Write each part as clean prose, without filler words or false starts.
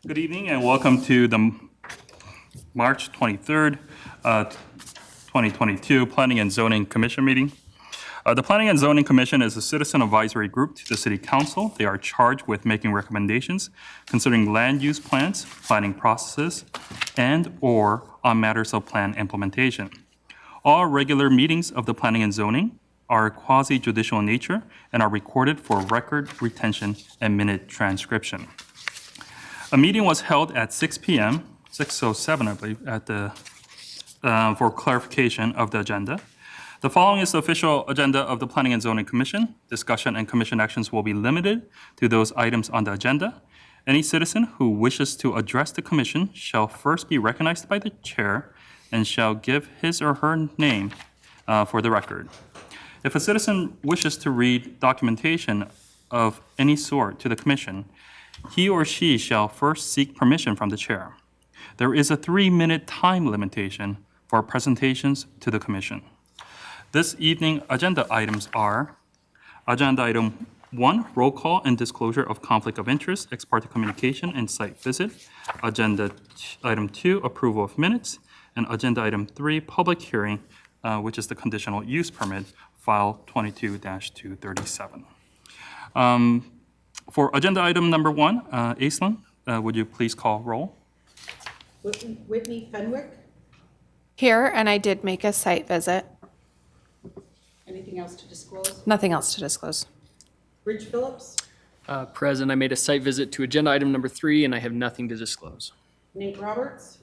Good evening and welcome to the March 23rd, 2022 Planning and Zoning Commission meeting. The Planning and Zoning Commission is a citizen advisory group to the City Council. They are charged with making recommendations considering land use plans, planning processes, and/or on matters of plan implementation. All regular meetings of the Planning and Zoning are quasi-judicial in nature and are recorded for record retention and minute transcription. A meeting was held at 6 p.m., 6:07, I believe, at for clarification of the agenda. The following is the official agenda of the Planning and Zoning Commission. Discussion and commission actions will be limited to those items on the agenda. Any citizen who wishes to address the commission shall first be recognized by the chair and shall give his or her name for the record. If a citizen wishes to read documentation of any sort to the commission, he or she shall first seek permission from the chair. There is a 3-minute time limitation for presentations to the commission. This evening agenda items are Agenda Item 1, Roll Call and Disclosure of Conflict of Interest, Ex parte Communication and Site Visit. Agenda Item 2, Approval of Minutes. And Agenda Item 3, Public Hearing, which is the Conditional Use Permit, File 22-237. For agenda item number 1, Aislinn, would you please call roll? Whitney Fenwick. Here, and I did make a site visit. Anything else to disclose? Nothing else to disclose. Rich Phillips. Present, I made a site visit to agenda item number 3, and I have nothing to disclose. Nate Roberts.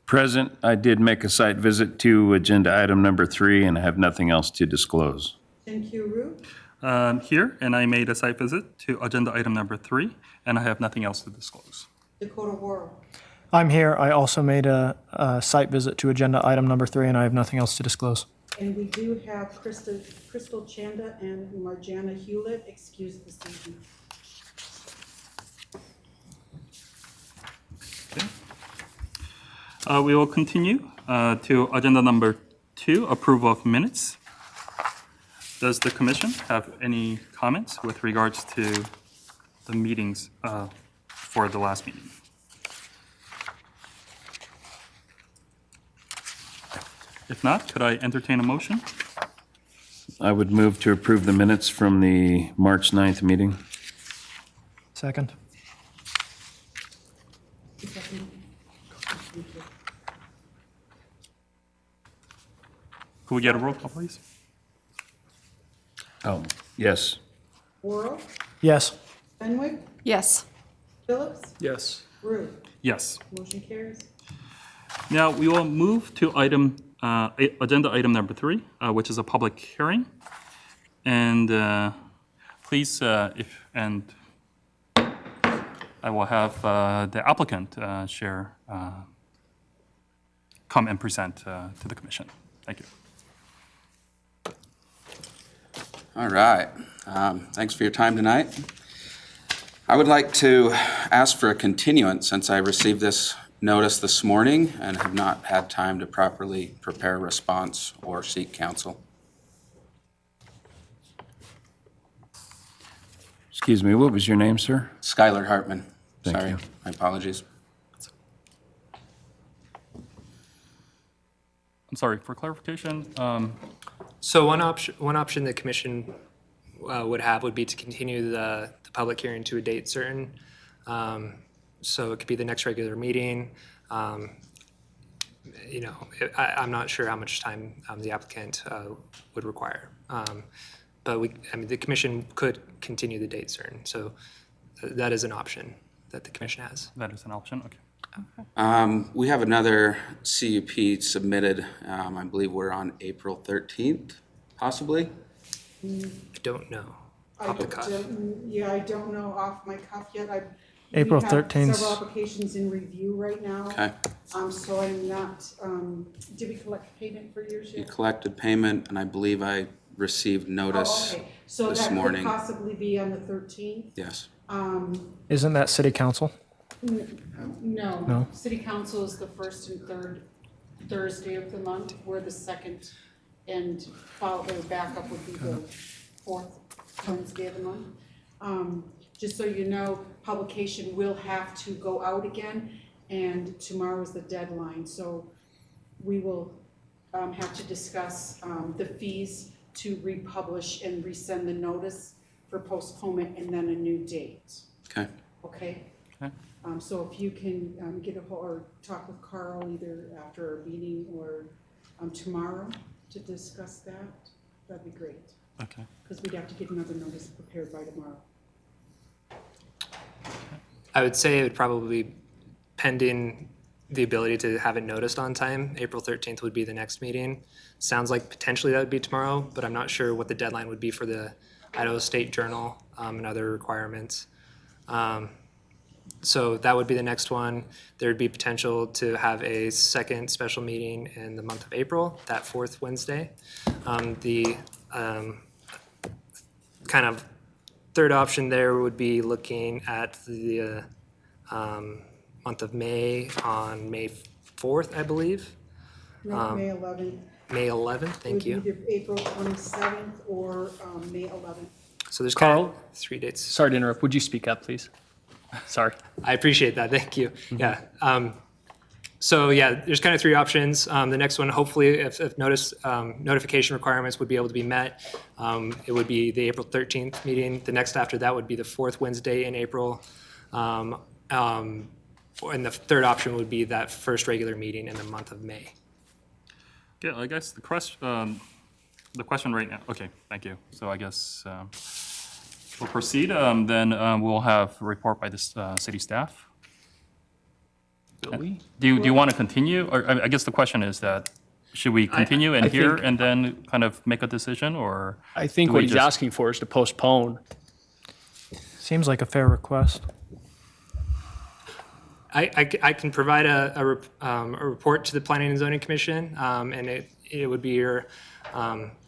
Present, I did make a site visit to agenda item number 3, and I have nothing else to disclose. Chen-Q Rue. Here, and I made a site visit to agenda item number 3, and I have nothing else to disclose. Dakota Worrell. I'm here. I also made a site visit to agenda item number 3, and I have nothing else to disclose. And we do have Crystal Chanda and Marjana Hewlett excused this evening. Okay. We will continue to agenda number 2, Approval of Minutes. Does the commission have any comments with regards to the meetings for the last meeting? If not, could I entertain a motion? I would move to approve the minutes from the March 9th meeting. Second. Could we get a roll call, please? Oh, yes. Worrell. Yes. Fenwick. Yes. Phillips. Yes. Rue. Yes. Motion carries. Now, we will move to agenda item number 3, which is a public hearing. And please, I will have the applicant come and present to the commission. Thank you. All right. Thanks for your time tonight. I would like to ask for a continuance since I received this notice this morning and have not had time to properly prepare a response or seek counsel. Excuse me, what was your name, sir? Skylar Hartman. Thank Sorry, you. my apologies. I'm sorry, for clarification, So one option the commission would have would be to continue the public hearing to a date certain. So it could be the next regular meeting. I'm not sure how much time the applicant would require. But the commission could continue the date certain. So that is an option that the commission has. that is an option, okay. We have another CUP submitted. I believe we're on April 13th, possibly. I don't know. I Off the cuff. don't know off my cuff yet. April We have 13th. several applications in review right now. Okay. So I'm not, did we collect payment for yours You yet? collected payment, and I believe I received notice. Oh, okay. So this that could morning. possibly be on the 13th. Yes. Isn't that city council? No. No. City council is the first and third Thursday of the month. We're the second, and the backup would be the fourth Wednesday of the month. just so you know, publication will have to go out again, and tomorrow is the deadline, so we will have to discuss the fees to republish and resend the notice for postponement and then a new date, Okay. okay? Okay. So if you can get a hold, or talk with Carl either after our meeting or tomorrow to discuss that, that'd be great. Okay. Because we'd have to get another notice prepared by tomorrow. I would say it would probably be pending the ability to have it noticed on time. April 13th would be the next meeting. Sounds like potentially that would be tomorrow, but I'm not sure what the deadline would be for the Idaho State Journal and other requirements. So that would be the next one. There would be potential to have a second special meeting in the month of April, that fourth Wednesday. The kind of third option there would be looking at the month of May on May 4th, I believe. No, May 11th. May 11th, thank you. It would be either April 27th or May 11th. So there's kind of Carl? 3 dates. Sorry to interrupt. Would you speak up, please? Sorry. I appreciate that, thank you. Yeah. So yeah, there's kind of 3 options. The next one, hopefully, if notification requirements would be able to be met, it would be the April 13th meeting. The next after that would be the 4th Wednesday in April. And the third option would be that first regular meeting in the month of May. Yeah, I guess the question right now, okay, thank you. So I guess we'll proceed, then we'll have a report by the city staff. Will we? Do you want to continue, or I guess the question is that, should we continue and I hear think- and then kind of make a decision, or? I think do what we he's just- asking for is to postpone. Seems like a fair request. I can provide a report to the Planning and Zoning Commission, and it would be your,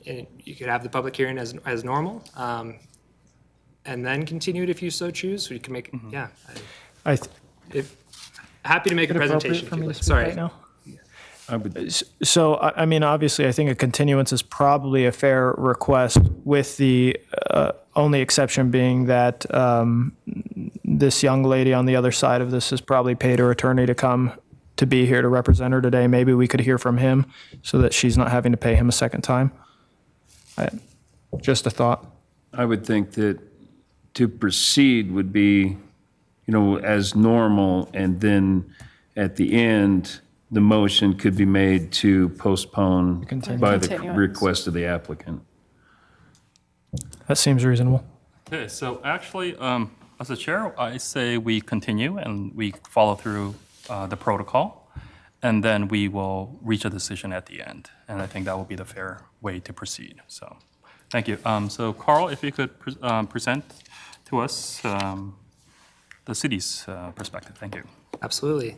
you could have the public hearing as normal, and then continue it if you so choose. We can make, yeah. Happy to make a presentation if you'd like. Sorry. Right now? I would, So, I mean, obviously, I think a continuance is probably a fair request, with the only exception being that this young lady on the other side of this has probably paid her attorney to come to be here to represent her today. Maybe we could hear from him so that she's not having to pay him a second time. Just a thought. I would think that to proceed would be, as normal, and then at the end, the motion could be made to postpone by the Continuance. request of the applicant. That seems reasonable. Okay, so actually, as a chair, I say we continue and we follow through the protocol, and then we will reach a decision at the end. And I think that will be the fair way to proceed. So, thank you. So, Carl, if you could present to us the city's perspective. Thank you. Absolutely.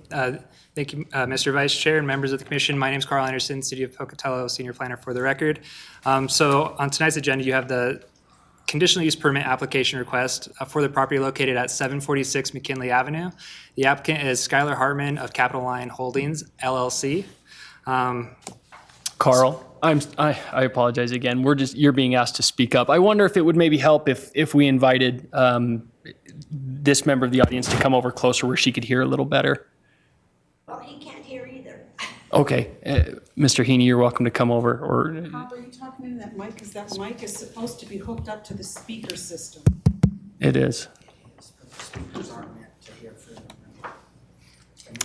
Thank you, Mr. Vice Chair and members of the commission. My name is Carl Anderson, City of Pocatello Senior Planner for the record. So on tonight's agenda, you have the Conditional Use Permit application request for the property located at 746 McKinley Avenue. The applicant is Skylar Hartman of Capital Line Holdings, LLC. Carl, I apologize again. You're being asked to speak up. I wonder if it would maybe help if we invited this member of the audience to come over closer where she could hear a little better. Well, he can't hear either. Okay, Mr. Heaney, you're welcome to come over, or, Bob, are you talking into that mic? Because that mic is supposed to be hooked up to the speaker system. it is.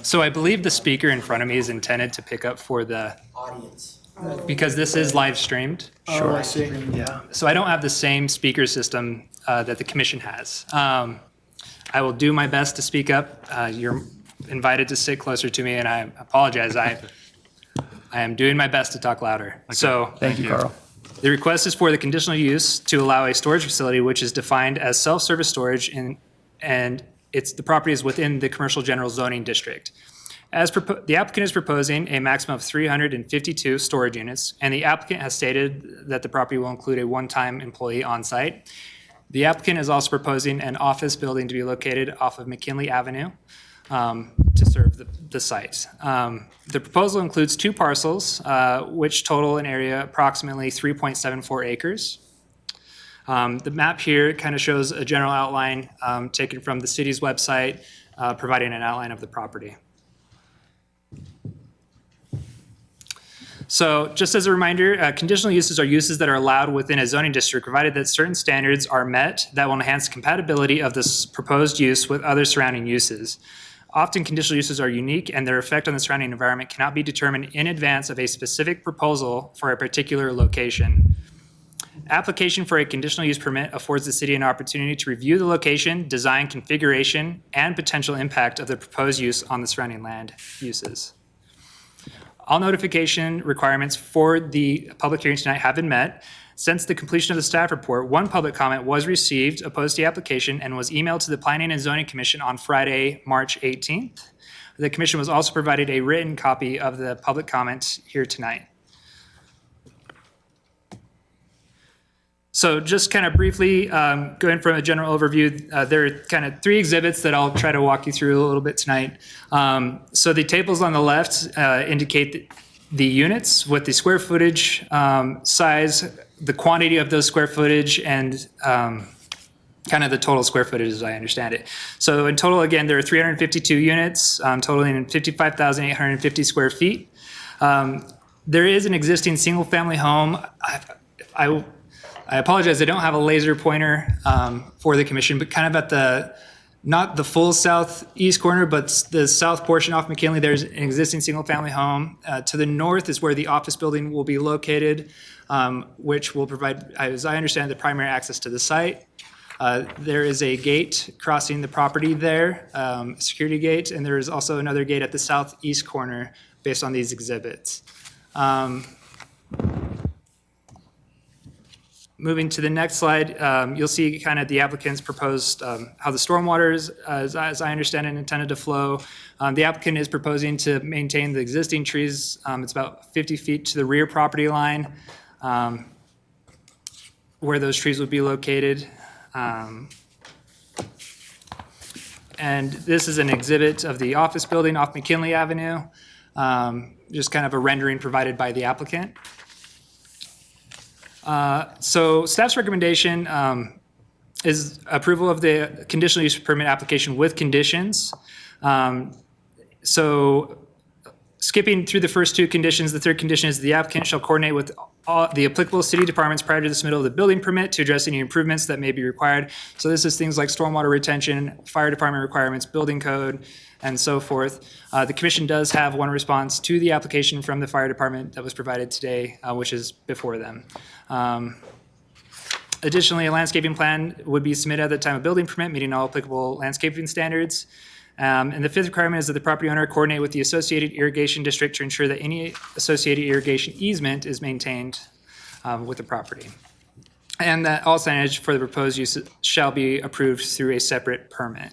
So I believe the speaker in front of me is intended to pick up for the Audience. because this is live streamed. Sure. I see. Yeah. So I don't have the same speaker system that the commission has. I will do my best to speak up. You're invited to sit closer to me, and I apologize. I am doing my best to talk louder. So Thank you, Carl. the request is for the conditional use to allow a storage facility which is defined as self-service storage and the property is within the commercial general zoning district. The applicant is proposing a maximum of 352 storage units, and the applicant has stated that the property will include a one-time employee on site. The applicant is also proposing an office building to be located off of McKinley Avenue to serve the site. The proposal includes 2 parcels, which total an area approximately 3.74 acres. The map here kind of shows a general outline taken from the city's website, providing an outline of the property. So just as a reminder, conditional uses are uses that are allowed within a zoning district, provided that certain standards are met that will enhance compatibility of this proposed use with other surrounding uses. Often conditional uses are unique and their effect on the surrounding environment cannot be determined in advance of a specific proposal for a particular location. Application for a conditional use permit affords the city an opportunity to review the location, design, configuration, and potential impact of the proposed use on the surrounding land uses. All notification requirements for the public hearing tonight have been met. Since the completion of the staff report, one public comment was received opposed to the application and was emailed to the Planning and Zoning Commission on Friday, March 18th. The commission was also provided a written copy of the public comment here tonight. So just kind of briefly going from a general overview, there are kind of 3 exhibits that I'll try to walk you through a little bit tonight. So the tables on the left indicate the units with the square footage, size, the quantity of those square footage, and kind of the total square footage as I understand it. So in total, again, there are 352 units, totaling 55,850 square feet. There is an existing single-family home. I apologize, I don't have a laser pointer for the commission, but kind of at the, not the full southeast corner, but the south portion off McKinley, there's an existing single-family home. To the north is where the office building will be located, which will provide, as I understand, the primary access to the site. There is a gate crossing the property there, security gate, and there is also another gate at the southeast corner based on these exhibits. Moving to the next slide, you'll see kind of the applicant's proposed how the stormwater is, as I understand it, intended to flow. The applicant is proposing to maintain the existing trees. It's about 50 feet to the rear property line where those trees would be located. And this is an exhibit of the office building off McKinley Avenue, just kind of a rendering provided by the applicant. So staff's recommendation is approval of the conditional use permit application with conditions. So skipping through the first 2 conditions, the third condition is the applicant shall coordinate with all the applicable city departments prior to the submittal of the building permit to address any improvements that may be required. So this is things like stormwater retention, fire department requirements, building code, and so forth. The commission does have one response to the application from the fire department that was provided today, which is before them. Additionally, a landscaping plan would be submitted at the time of building permit, meeting all applicable landscaping standards. And the 5th requirement is that the property owner coordinate with the associated irrigation district to ensure that any associated irrigation easement is maintained with the property. And that all signage for the proposed use shall be approved through a separate permit.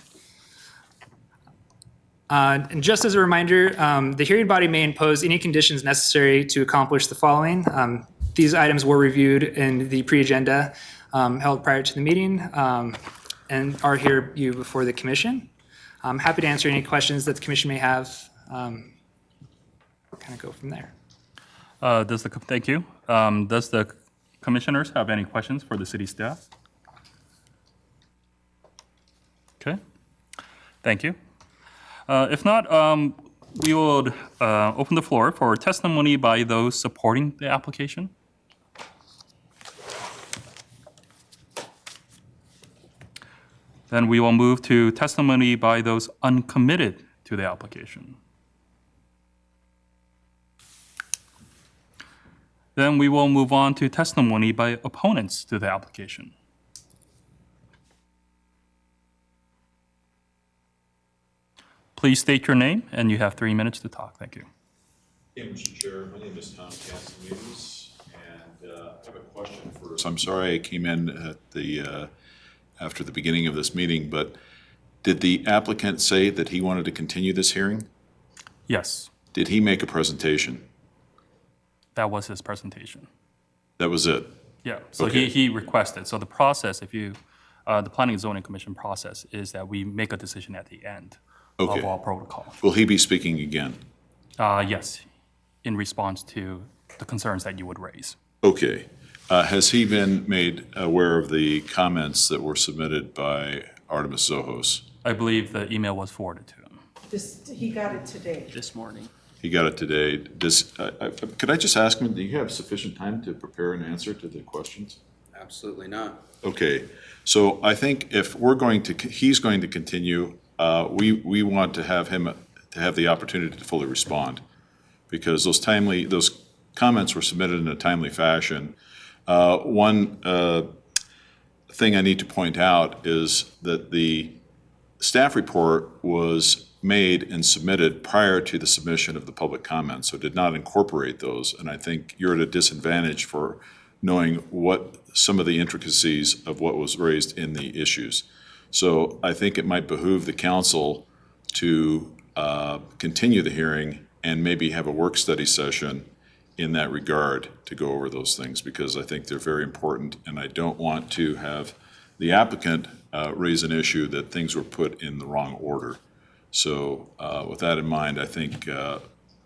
And just as a reminder, the hearing body may impose any conditions necessary to accomplish the following. These items were reviewed in the pre-agenda held prior to the meeting and are here before the commission. I'm happy to answer any questions that the commission may have. Kind of go from there. Thank you. Does the commissioners have any questions for the city staff? Okay, thank you. If not, we will open the floor for testimony by those supporting the application. Then we will move to testimony by those uncommitted to the application. Then we will move on to testimony by opponents to the application. Please state your name, and you have 3 minutes to talk. Thank you. Yeah, Mr. Chair, my name is Tom Castanews, and I have a question first. I'm sorry I came in at the after the beginning of this meeting, but did the applicant say that he wanted to continue this hearing? Yes, Did he make a presentation? that was his presentation. That was it? Yeah, so Okay. he requested. So the process, the Planning and Zoning Commission process is that we make a decision at the end Okay. of our protocol. Will he be speaking again? Yes, in response to the concerns that you would raise. Okay. Has he been made aware of the comments that were submitted by Artemis Zohos? I believe the email was forwarded to him. He got it today. This morning. He got it today. Could I just ask him, do you have sufficient time to prepare an answer to the questions? Absolutely not. Okay, so I think if he's going to continue, we want to have him to have the opportunity to fully respond, because those comments were submitted in a timely fashion. One thing I need to point out is that the staff report was made and submitted prior to the submission of the public comments, so did not incorporate those, and I think you're at a disadvantage for knowing what some of the intricacies of what was raised in the issues. So I think it might behoove the council to continue the hearing and maybe have a work study session in that regard to go over those things, because I think they're very important, and I don't want to have the applicant raise an issue that things were put in the wrong order. So with that in mind, I think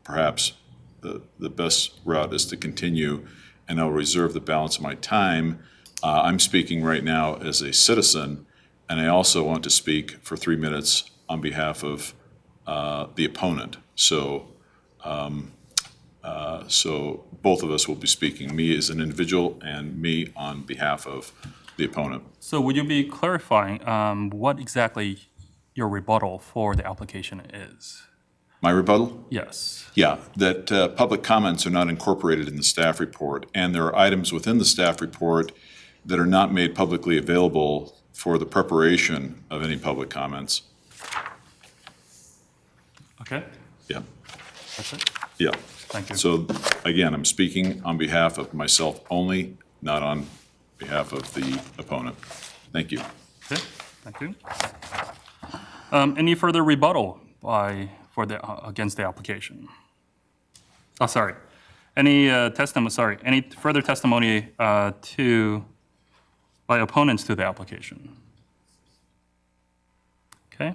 perhaps the best route is to continue, and I'll reserve the balance of my time. I'm speaking right now as a citizen, and I also want to speak for 3 minutes on behalf of the opponent. So both of us will be speaking, me as an individual and me on behalf of the opponent. So would you be clarifying what exactly your rebuttal for the application is? My rebuttal? Yes. Yeah, that public comments are not incorporated in the staff report, and there are items within the staff report that are not made publicly available for the preparation of any public comments. Okay, Yeah, that's it. yeah. Thank you. So again, I'm speaking on behalf of myself only, not on behalf of the opponent. Thank you. Okay, thank you. Any further rebuttal against the application? Oh, sorry. Any any further testimony by opponents to the application? Okay.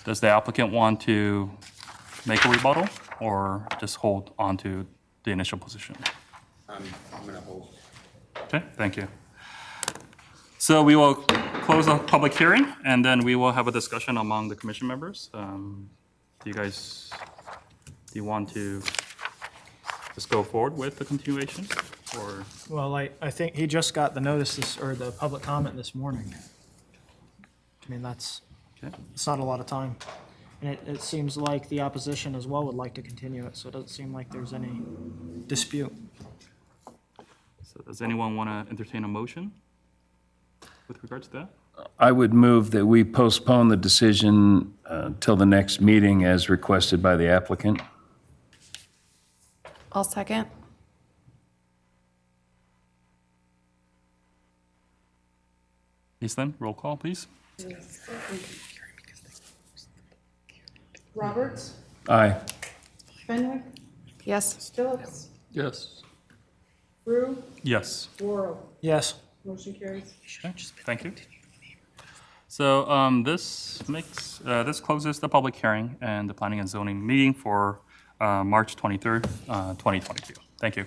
Does the applicant want to make a rebuttal or just hold on to the initial position? I'm going to hold. Okay, thank you. So we will close the public hearing, and then we will have a discussion among the commission members. Do you want to just go forward with the continuation, or? Well, I think he just got the notice or the public comment this morning. I mean, it's not a lot of time. And it seems like the opposition as well would like to continue it, so it doesn't seem like there's any dispute. So does anyone want to entertain a motion with regards to that? I would move that we postpone the decision till the next meeting as requested by the applicant. I'll second. Easton, roll call, please. Roberts, Aye. Fenwick, Yes. Phillips, Yes. Brew, Yes. Worrell. Yes. Motion carries. Okay, thank you. So this closes the public hearing and the planning and zoning meeting for March 23rd, 2022. Thank you.